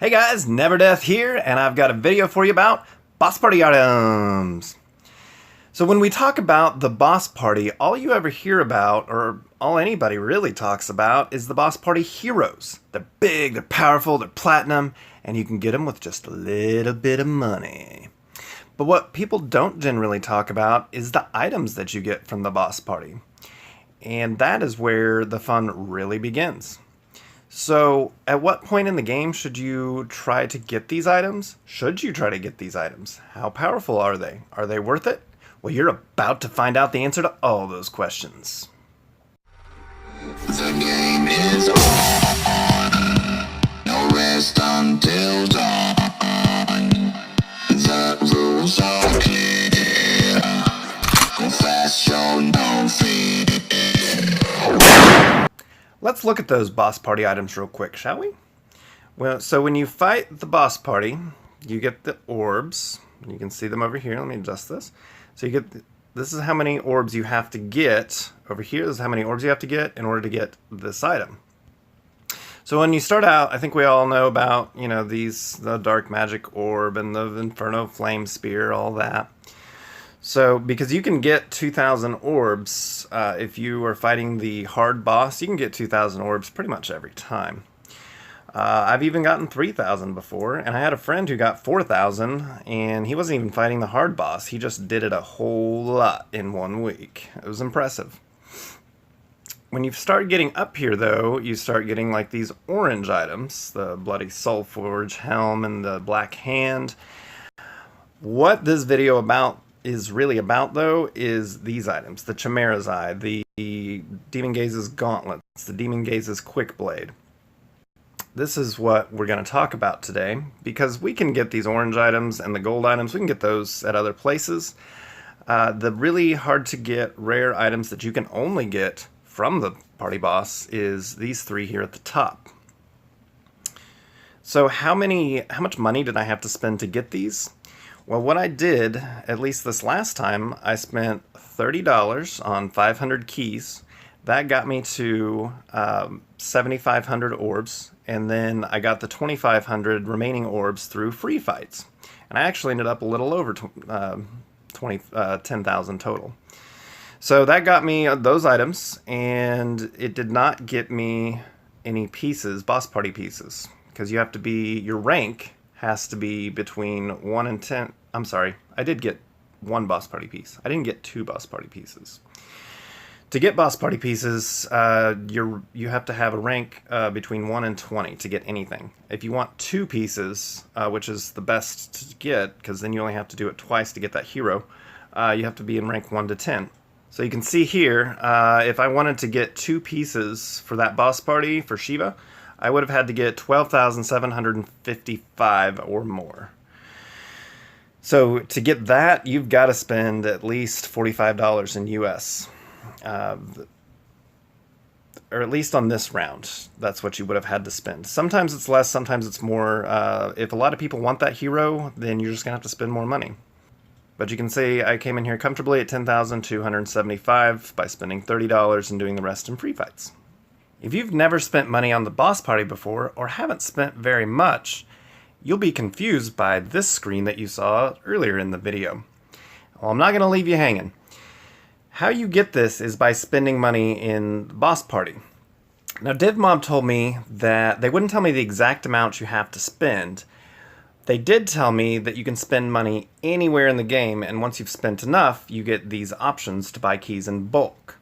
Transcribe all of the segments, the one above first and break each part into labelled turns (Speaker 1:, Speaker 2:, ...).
Speaker 1: Hey guys, Never Death here, and I've got a video for you about boss party items. So when we talk about the boss party, all you ever hear about, or all anybody really talks about, is the boss party heroes. They're big, they're powerful, they're platinum, and you can get them with just a little bit of money. But what people don't generally talk about is the items that you get from the boss party. And that is where the fun really begins. So, at what point in the game should you try to get these items? Should you try to get these items? How powerful are they? Are they worth it? Well, you're about to find out the answer to all those questions.
Speaker 2: The game is on. No rest until dawn. The rules are clear. Go fast, show no fear.
Speaker 1: Let's look at those boss party items real quick, shall we? Well, so when you fight the boss party, you get the orbs. You can see them over here. Let me adjust this. So you get, this is how many orbs you have to get. Over here, this is how many orbs you have to get in order to get this item. So when you start out, I think we all know about, the Dark Magic Orb and the Inferno Flame Spear, all that. So, because you can get 2,000 orbs, if you are fighting the hard boss, you can get 2,000 orbs pretty much every time. I've even gotten 3,000 before, and I had a friend who got 4,000, and he wasn't even fighting the hard boss. He just did it a whole lot in 1 week. It was impressive. When you start getting up here, though, you start getting like these orange items, the Bloody Soulforge Helm and the Black Hand. What this video is really about, though, is these items. The Chimera's Eye, the Demon Gaze's Gauntlets, the Demon Gaze's Quick Blade. This is what we're going to talk about today, because we can get these orange items and the gold items, we can get those at other places. The really hard to get rare items that you can only get from the party boss is these three here at the top. So how much money did I have to spend to get these? Well, what I did, at least this last time, I spent $30 on 500 keys. That got me to 7,500 orbs, and then I got the 2,500 remaining orbs through free fights. And I actually ended up a little over 10,000 total. So that got me those items, and it did not get me any pieces, boss party pieces, because you have to be, your rank has to be between 1 and 10. I'm sorry, I did get 1 boss party piece. I didn't get 2 boss party pieces. To get boss party pieces, you have to have a rank between 1 and 20 to get anything. If you want 2 pieces, which is the best to get, because then you only have to do it twice to get that hero, you have to be in rank 1 to 10. So you can see here, if I wanted to get 2 pieces for that boss party for Shiva, I would have had to get 12,755 or more. So to get that, you've got to spend at least $45 in US. Or at least on this round, that's what you would have had to spend. Sometimes it's less, sometimes it's more. If a lot of people want that hero, then you're just going to have to spend more money. But you can see I came in here comfortably at 10,275 by spending $30 and doing the rest in free fights. If you've never spent money on the boss party before, or haven't spent very much, you'll be confused by this screen that you saw earlier in the video. Well, I'm not going to leave you hanging. How you get this is by spending money in the boss party. Now, DivMob told me that they wouldn't tell me the exact amount you have to spend. They did tell me that you can spend money anywhere in the game, and once you've spent enough, you get these options to buy keys in bulk.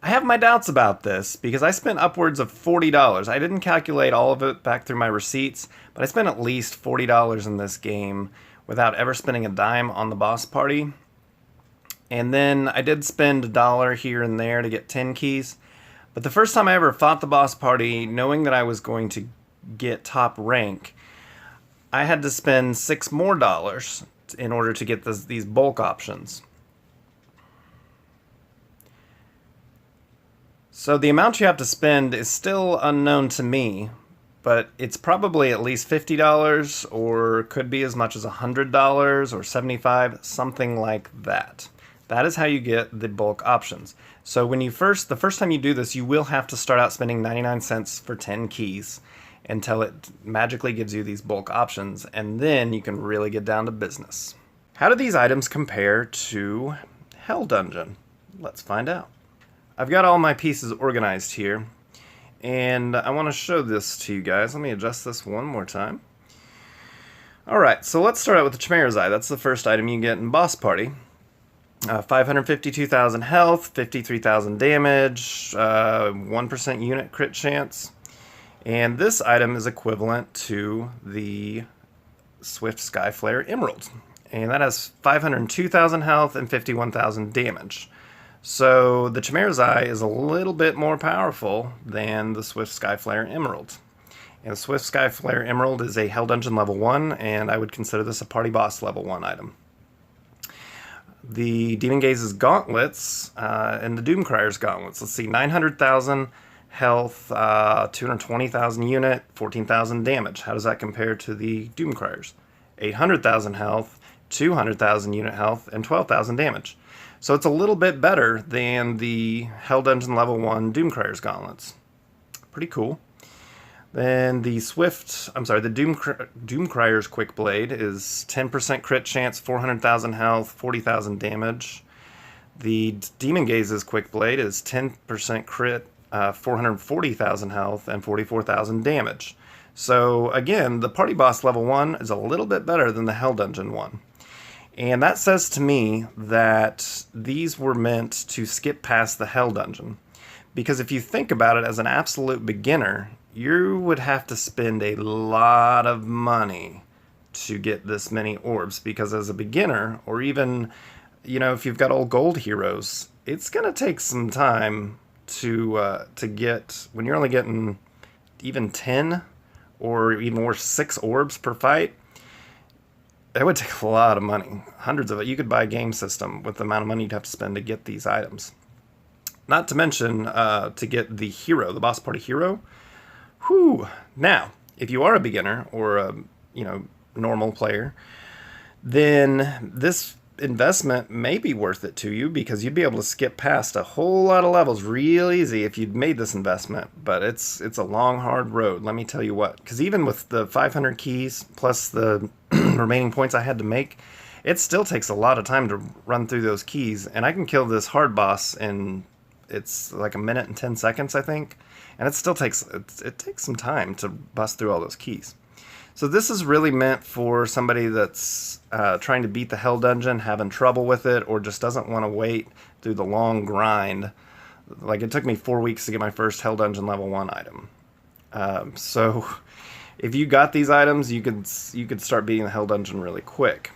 Speaker 1: I have my doubts about this because I spent upwards of $40. I didn't calculate all of it back through my receipts, but I spent at least $40 in this game without ever spending a dime on the boss party. And then I did spend $1 here and there to get 10 keys. But the first time I ever fought the boss party, knowing that I was going to get top rank, I had to spend $6 more in order to get these bulk options. So the amount you have to spend is still unknown to me, but it's probably at least $50 or could be as much as $100 or $75, something like that. That is how you get the bulk options. So when the first time you do this, you will have to start out spending 99 cents for 10 keys. until it magically gives you these bulk options, and then you can really get down to business. How do these items compare to Hell Dungeon? Let's find out. I've got all my pieces organized here, and I want to show this to you guys. Let me adjust this one more time. Alright, so let's start out with the Chimera's Eye. That's the first item you get in Boss Party. 552,000 health, 53,000 damage, 1% unit crit chance. And this item is equivalent to the Swift Skyflare Emerald. And that has 502,000 health and 51,000 damage. So the Chimera's Eye is a little bit more powerful than the Swift Skyflare Emerald. And the Swift Skyflare Emerald is a Hell Dungeon level 1, and I would consider this a Party Boss level 1 item. The Demon Gaze's Gauntlets and the Doomcryer's Gauntlets. Let's see, 900,000 health, 220,000 unit, 14,000 damage. How does that compare to the Doomcryers? 800,000 health, 200,000 unit health, and 12,000 damage. So it's a little bit better than the Hell Dungeon level 1 Doomcryer's Gauntlets. Pretty cool. Then the Doomcryer's Quick Blade is 10% crit chance, 400,000 health, 40,000 damage. The Demon Gaze's Quick Blade is 10% crit, 440,000 health, and 44,000 damage. So again, the Party Boss level 1 is a little bit better than the Hell Dungeon one. And that says to me that these were meant to skip past the Hell Dungeon. Because if you think about it as an absolute beginner, you would have to spend a lot of money to get this many orbs. Because as a beginner, or even, if you've got old gold heroes, it's going to take some time to get, when you're only getting even 10 or even more 6 orbs per fight, that would take a lot of money. Hundreds of it. You could buy a game system with the amount of money you'd have to spend to get these items. Not to mention to get the hero, the Boss Party hero. Whew. Now, if you are a beginner or a normal player, then this investment may be worth it to you because you'd be able to skip past a whole lot of levels real easy if you'd made this investment. But it's a long, hard road, let me tell you what. Because even with the 500 keys plus the remaining points I had to make, it still takes a lot of time to run through those keys. And I can kill this hard boss in, it's like 1 minute and 10 seconds, I think. And it still takes, it takes some time to bust through all those keys. So this is really meant for somebody that's trying to beat the Hell Dungeon, having trouble with it, or just doesn't want to wait through the long grind. Like, it took me 4 weeks to get my first Hell Dungeon level 1 item. So if you got these items, you could start beating the Hell Dungeon really quick.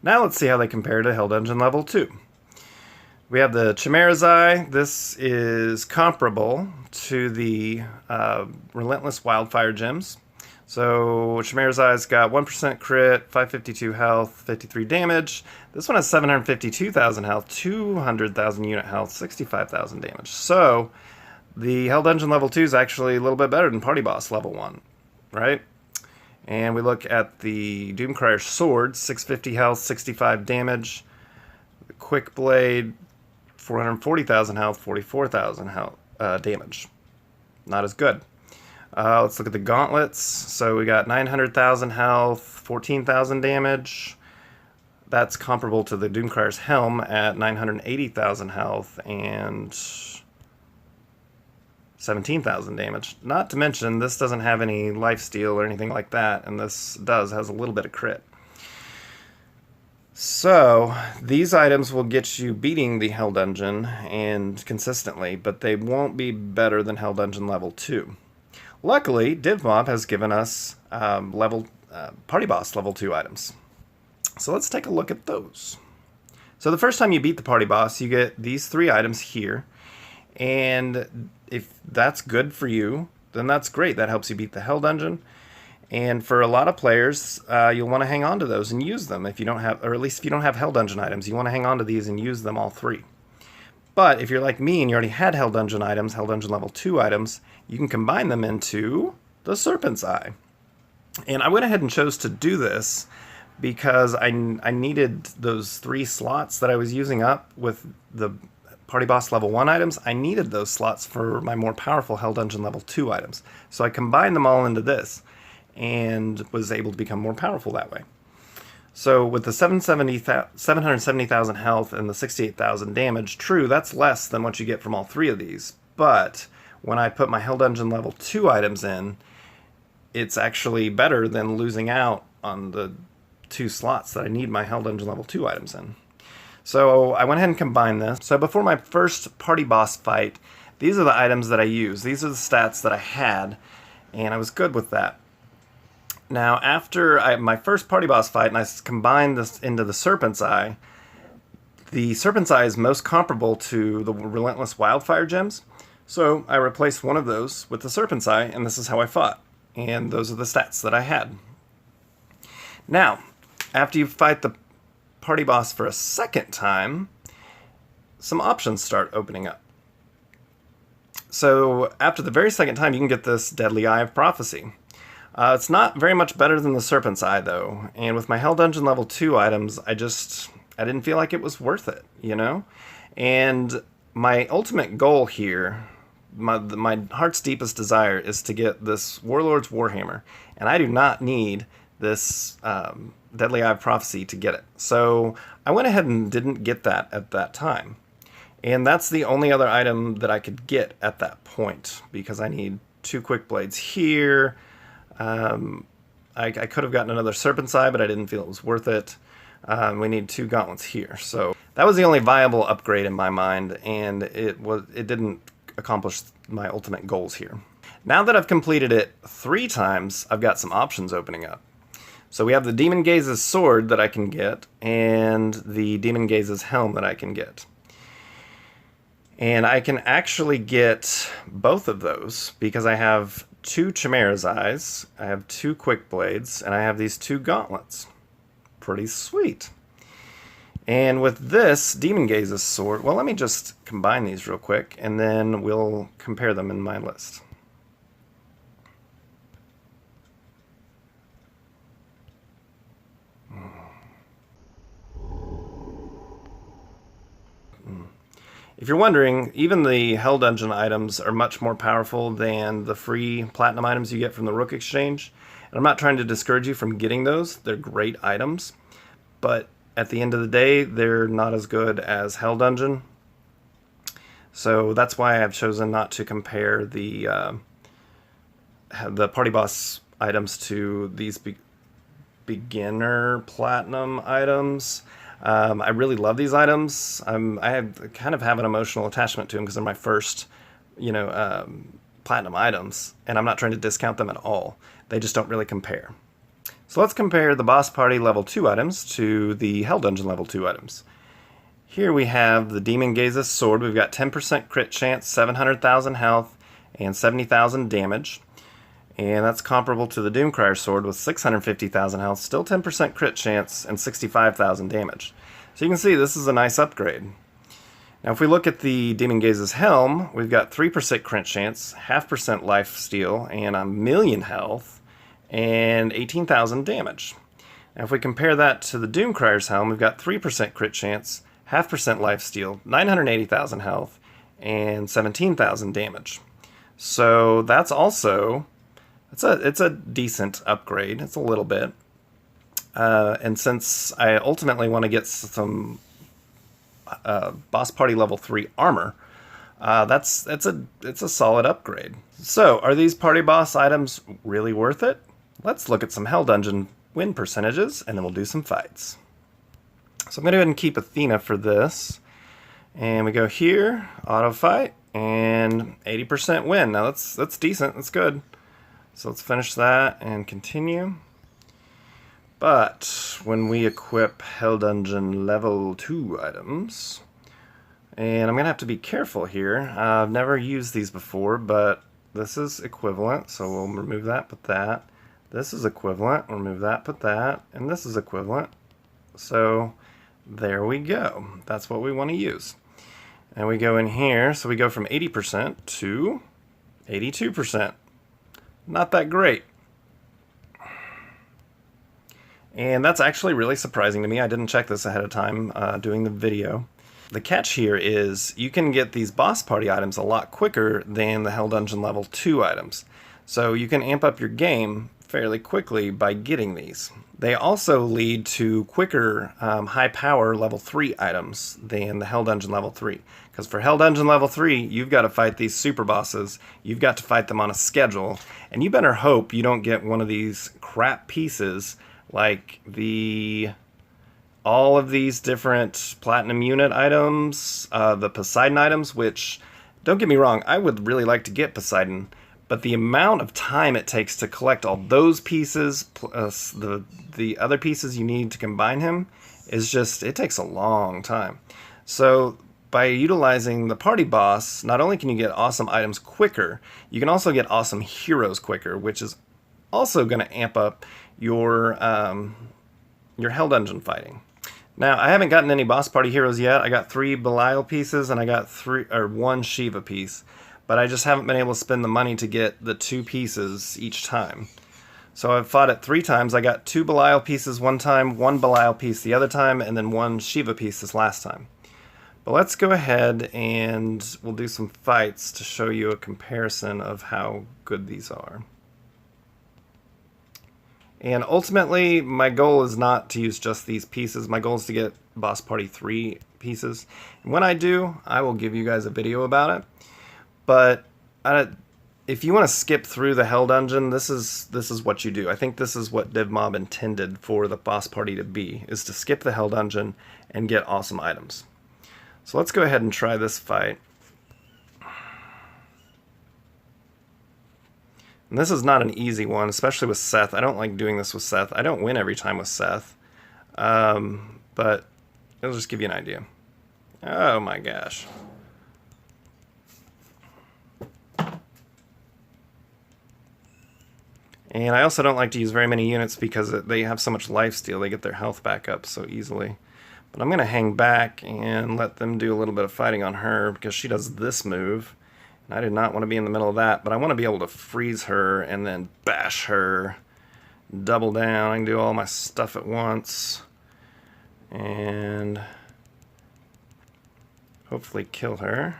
Speaker 1: Now let's see how they compare to Hell Dungeon level 2. We have the Chimera's Eye. This is comparable to the Relentless Wildfire Gems. So Chimera's Eye's got 1% crit, 552 health, 53 damage. This one has 752,000 health, 200,000 unit health, 65,000 damage. So the Hell Dungeon level 2 is actually a little bit better than Party Boss level 1, right? And we look at the Doomcryer's Sword, 650 health, 65 damage. The Quick Blade, 440,000 health, 44,000 health damage. Not as good. Let's look at the Gauntlets. So we got 900,000 health, 14,000 damage. That's comparable to the Doomcryer's Helm at 980,000 health and 17,000 damage. Not to mention, this doesn't have any lifesteal or anything like that, and this has a little bit of crit. So, these items will get you beating the Hell Dungeon and consistently, but they won't be better than Hell Dungeon level 2. Luckily, DivMob has given us Party Boss level 2 items. So let's take a look at those. So the first time you beat the Party Boss, you get these 3 items here. And if that's good for you, then that's great. That helps you beat the Hell Dungeon. And for a lot of players, you'll want to hang on to those and use them. If you don't have, or at least if you don't have Hell Dungeon items, you want to hang on to these and use them all 3. But if you're like me and you already had Hell Dungeon items, Hell Dungeon level 2 items, you can combine them into the Serpent's Eye. And I went ahead and chose to do this because I needed those 3 slots that I was using up with the Party Boss level 1 items, I needed those slots for my more powerful Hell Dungeon level 2 items. So I combined them all into this and was able to become more powerful that way. So with the 770,000 health and the 68,000 damage, true, that's less than what you get from all three of these. But when I put my Hell Dungeon level 2 items in, it's actually better than losing out on the 2 slots that I need my Hell Dungeon level 2 items in. So I went ahead and combined this. So before my first party boss fight, these are the items that I used. These are the stats that I had, and I was good with that. Now, after my first party boss fight, and I combined this into the Serpent's Eye, the Serpent's Eye is most comparable to the Relentless Wildfire gems. So I replaced one of those with the Serpent's Eye, and this is how I fought. And those are the stats that I had. Now, after you fight the party boss for a second time, some options start opening up. So after the very second time, you can get this Deadly Eye of Prophecy. It's not very much better than the Serpent's Eye, though. And with my Hell Dungeon level 2 items, I didn't feel like it was worth it, you know? And my ultimate goal here, my heart's deepest desire, is to get this Warlord's Warhammer. And I do not need this Deadly Eye of Prophecy to get it. So I went ahead and didn't get that at that time. And that's the only other item that I could get at that point, because I need 2 Quick Blades here. I could have gotten another Serpent's Eye, but I didn't feel it was worth it. We need 2 Gauntlets here. So that was the only viable upgrade in my mind, and it didn't accomplish my ultimate goals here. Now that I've completed it 3 times, I've got some options opening up. So we have the Demon Gaze's sword that I can get, and the Demon Gaze's helm that I can get. And I can actually get both of those because I have 2 Chimera's Eyes, I have 2 Quick Blades, and I have these 2 Gauntlets. Pretty sweet. And with this Demon Gaze's sword, well, let me just combine these real quick, and then we'll compare them in my list. If you're wondering, even the Hell Dungeon items are much more powerful than the free Platinum items you get from the Rook Exchange. And I'm not trying to discourage you from getting those. They're great items. But at the end of the day, they're not as good as Hell Dungeon. So that's why I've chosen not to compare the Party Boss items to these beginner Platinum items. I really love these items. I kind of have an emotional attachment to them because they're my first, Platinum items, and I'm not trying to discount them at all. They just don't really compare. So let's compare the Boss Party level 2 items to the Hell Dungeon level 2 items. Here we have the Demon Gaze's sword. We've got 10% crit chance, 700,000 health, and 70,000 damage. And that's comparable to the Doomcryer's sword with 650,000 health, still 10% crit chance, and 65,000 damage. So you can see this is a nice upgrade. Now if we look at the Demon Gaze's helm, we've got 3% crit chance, 0.5% life steal, and 1,000,000 health, and 18,000 damage. Now if we compare that to the Doomcryer's helm, we've got 3% crit chance, 0.5% life steal, 980,000 health, and 17,000 damage. So that's also... It's a decent upgrade. It's a little bit. And since I ultimately want to get some Boss Party level 3 armor, it's a solid upgrade. So, are these Party Boss items really worth it? Let's look at some Hell Dungeon win percentages, and then we'll do some fights. So I'm going to go ahead and keep Athena for this. And we go here, auto fight, and 80% win. Now that's decent. That's good. So let's finish that and continue. But when we equip Hell Dungeon level 2 items, and I'm going to have to be careful here. I've never used these before, but this is equivalent, so we'll remove that, put that. This is equivalent, remove that, put that, and this is equivalent. So there we go. That's what we want to use. And we go in here, so we go from 80% to 82%. Not that great. And that's actually really surprising to me. I didn't check this ahead of time doing the video. the catch here is you can get these boss party items a lot quicker than the Hell Dungeon level 2 items. So you can amp up your game fairly quickly by getting these. They also lead to quicker high power level 3 items than the Hell Dungeon level 3. Because for Hell Dungeon level 3, you've got to fight these super bosses, you've got to fight them on a schedule, and you better hope you don't get one of these crap pieces like all of these different platinum unit items, the Poseidon items, which, don't get me wrong, I would really like to get Poseidon, but the amount of time it takes to collect all those pieces, plus the other pieces you need to combine him, is just, it takes a long time. So by utilizing the party boss, not only can you get awesome items quicker, you can also get awesome heroes quicker, which is also going to amp up your Hell Dungeon fighting. Now, I haven't gotten any boss party heroes yet. I got 3 Belial pieces and I got 1 Shiva piece. But I just haven't been able to spend the money to get the 2 pieces each time. So I've fought it 3 times. I got 2 Belial pieces one time, 1 Belial piece the other time, and then 1 Shiva piece this last time. But let's go ahead and we'll do some fights to show you a comparison of how good these are. And ultimately, my goal is not to use just these pieces. My goal is to get Boss Party 3 pieces. And when I do, I will give you guys a video about it. But if you want to skip through the Hell Dungeon, this is what you do. I think this is what DivMob intended for the Boss Party to be, is to skip the Hell Dungeon and get awesome items. So let's go ahead and try this fight. And this is not an easy one, especially with Seth. I don't like doing this with Seth. I don't win every time with Seth. But it'll just give you an idea. Oh my gosh. And I also don't like to use very many units because they have so much lifesteal. They get their health back up so easily. But I'm going to hang back and let them do a little bit of fighting on her because she does this move. I did not want to be in the middle of that, but I want to be able to freeze her and then bash her, double down. I can do all my stuff at once and hopefully kill her.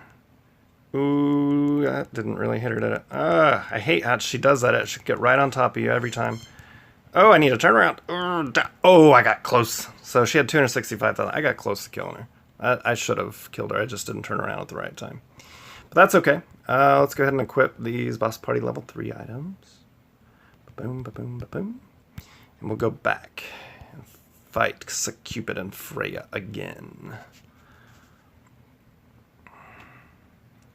Speaker 1: Ooh, that didn't really hit her, did it? I hate how she does that. It should get right on top of you every time. Oh, I need to turn around. Oh, I got close. So she had 265,000. I got close to killing her. I should have killed her. I just didn't turn around at the right time. But that's okay. Let's go ahead and equip these Boss Party level 3 items. Ba-boom, ba-boom, ba-boom. And we'll go back and fight Cupid and Freya again.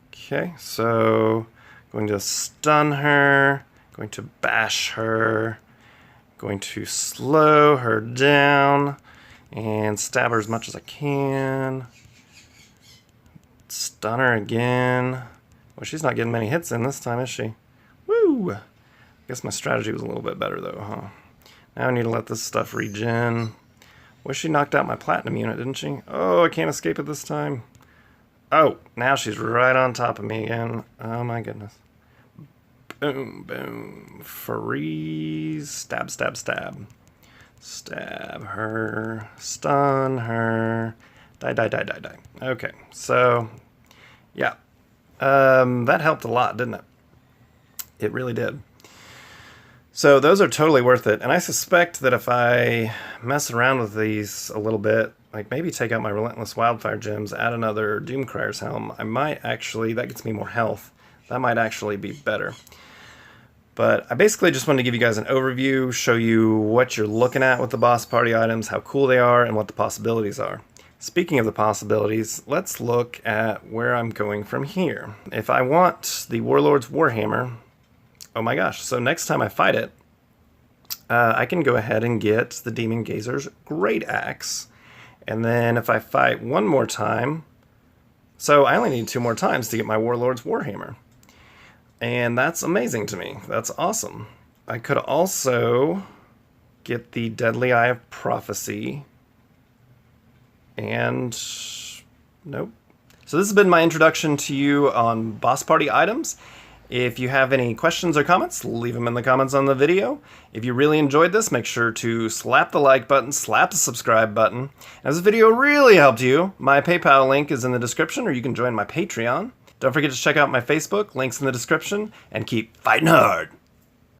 Speaker 1: Okay, so going to stun her, going to bash her, going to slow her down, and stab her as much as I can. Stun her again. Well, she's not getting many hits in this time, is she? Woo! I guess my strategy was a little bit better, though, huh? Now I need to let this stuff regen. Well, she knocked out my platinum unit, didn't she? Oh, I can't escape it this time. Oh, now she's right on top of me again. Oh, my goodness. Boom, boom. Freeze. Stab, stab, stab. Stab her. Stun her. Die, die, die, die, die. Okay, so, yeah. That helped a lot, didn't it? It really did. So those are totally worth it. And I suspect that if I mess around with these a little bit, like maybe take out my Relentless Wildfire Gems, add another Doomcryer's Helm, I might actually, that gets me more health. That might actually be better. But I basically just wanted to give you guys an overview, show you what you're looking at with the Boss Party items, how cool they are, and what the possibilities are. Speaking of the possibilities, let's look at where I'm going from here. If I want the Warlord's Warhammer, oh my gosh, so next time I fight it, I can go ahead and get the Demon Gazer's Great Axe. And then if I fight one more time, so I only need 2 more times to get my Warlord's Warhammer. And that's amazing to me. That's awesome. I could also get the Deadly Eye of Prophecy. And nope. So this has been my introduction to you on Boss Party items. If you have any questions or comments, leave them in the comments on the video. If you really enjoyed this, make sure to slap the like button, slap the subscribe button. As this video really helped you, my PayPal link is in the description, or you can join my Patreon. Don't forget to check out my Facebook, links in the description, and keep fighting hard!